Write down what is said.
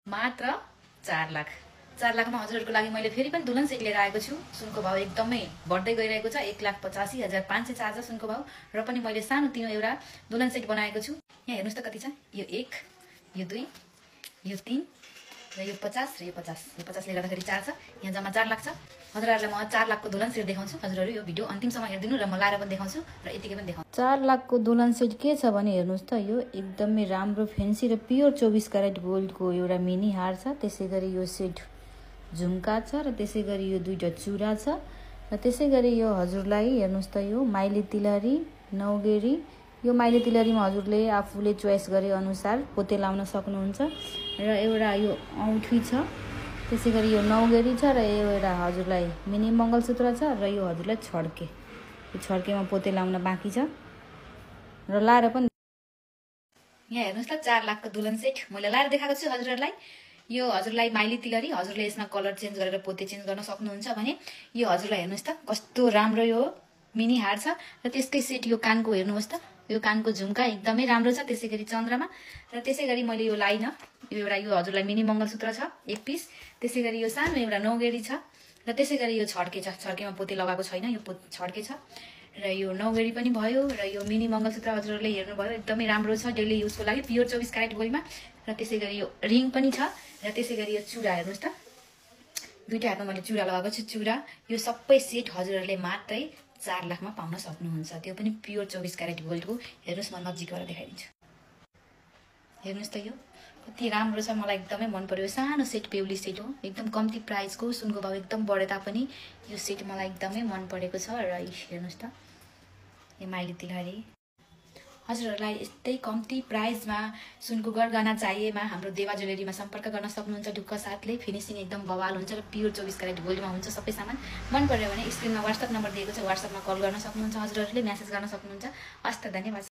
मात्र 4 लाख। 4 लाखमा हजुरहरूको लागि मैले फेरि पनि दुल्हन सेट लिएर आएको छु। सुनको भाव एकदमै बढ्दै गइरहेको छ। 1,85,500 छ सुनको भाव र पनि मैले सानो तिनो एउटा दुल्हन सेट बनाएको छु। यहाँ हेर्नुस् त कति छ। यो 1, यो 2, यो 3 र यो 50 र यो 50। यो 50 ले गर्दाखेरि 4 छ। यहाँ जम्मा 4 लाख छ। हजुरहरुलाई म 4 लाखको दुल्हन सेट देखाउँछु। हजुरहरु यो भिडियो अन्तिमसम्म हेर्दिनु र म लाएर पनि देखाउँछु र यतिकै पनि देखाउँछु। 4 लाखको दुल्हन सेट के छ भने हेर्नुस् त, यो एकदमै राम्रो फेन्सी र प्योर 24 क्यारेट गोल्डको एउटा मिनी हार छ। त्यसैगरी यो सेट झुम्का छ र त्यसैगरी यो दुईटा चुरा छ र त्यसैगरी यो हजुरलाई हेर्नुस् त यो माइली तिलहरी नौगेरी। यो माइली तिलहरीमा हजुरले आफूले चोइस गरे अनुसार पोते लाउन सक्नुहुन्छ र एउटा यो औँठी छ। त्यसैगरी यो नौगेरी छ र एउटा हजुरलाई मिनी मंगलसूत्र छ र यो हजुरलाई छड्के। यो छड्केमा पोते लाउन बाँकी छ र लाएर पनि यहाँ हेर्नुस् त 4 लाखको दुल्हन सेट मैले लाएर देखाएको छु हजुरहरुलाई। यो हजुरलाई माइली तिलहरी, हजुरले यसमा कलर चेन्ज गरेर पोते चेन्ज गर्न सक्नुहुन्छ भने यो हजुरलाई हेर्नुस् त कस्तो राम्रो यो मिनी हार छ र त्यसकै सेट यो कानको हेर्नुहोस् त। यो कानको झुम्का एकदमै राम्रो छ। त्यसैगरी चन्द्रमा र त्यसैगरी मैले यो लाइन यो एउटा यो हजुरलाई मिनी मंगलसूत्र छ 1 पिस। त्यसैगरी यो सानो एउटा नौगेडी छ र त्यसैगरी यो छड्के छ। छड्केमा पोते लगाएको छैन, यो छड्के छ र यो नौगेडी पनि भयो र यो मिनी मंगलसूत्र हजुरले हेर्नुभयो एकदमै राम्रो छ डेली युजको लागि प्योर 24 क्यारेट गोल्डमा र त्यसैगरी यो रिङ पनि छ र त्यसैगरी यो चुरा हेर्नुस् त। दुईटा हातमा मैले चुरा लगाएको छु। चुरा यो सबै सेट हजुरहरुले मात्रै 4 लाखमा पाउन सक्नुहुन्छ। त्यो पनि प्योर 24 क्यारेट गोल्डको। हेर्नुस् म नजिकबाट देखाइदिन्छु। हेर्नुस् त यो कति राम्रो छ। मलाई एकदमै मन पर्यो। सानो सेट पेउली सेट हो, एकदम कम्ती प्राइसको। सुनको भाव एकदम बढे तापनि यो सेट मलाई एकदमै मन परेको छ र हेर्नुस् त यो माइली तिलहरी। हजुरहरुलाई यस्तै कम्ती प्राइसमा सुनको गहना चाहिएमा हाम्रो देवा ज्वेलरीमा सम्पर्क गर्न सक्नुहुन्छ ढुक्क साथले। फिनिशिङ एकदम बवाल हुन्छ र प्योर 24 क्यारेट गोल्डमा हुन्छ सबै सामान। मन पर्यो भने स्क्रिनमा WhatsApp नम्बर दिएको छ, WhatsAppमा कल गर्न सक्नुहुन्छ हजुरहरुले, मेसेज गर्न सक्नुहुन्छ। हस्त धन्यवाद।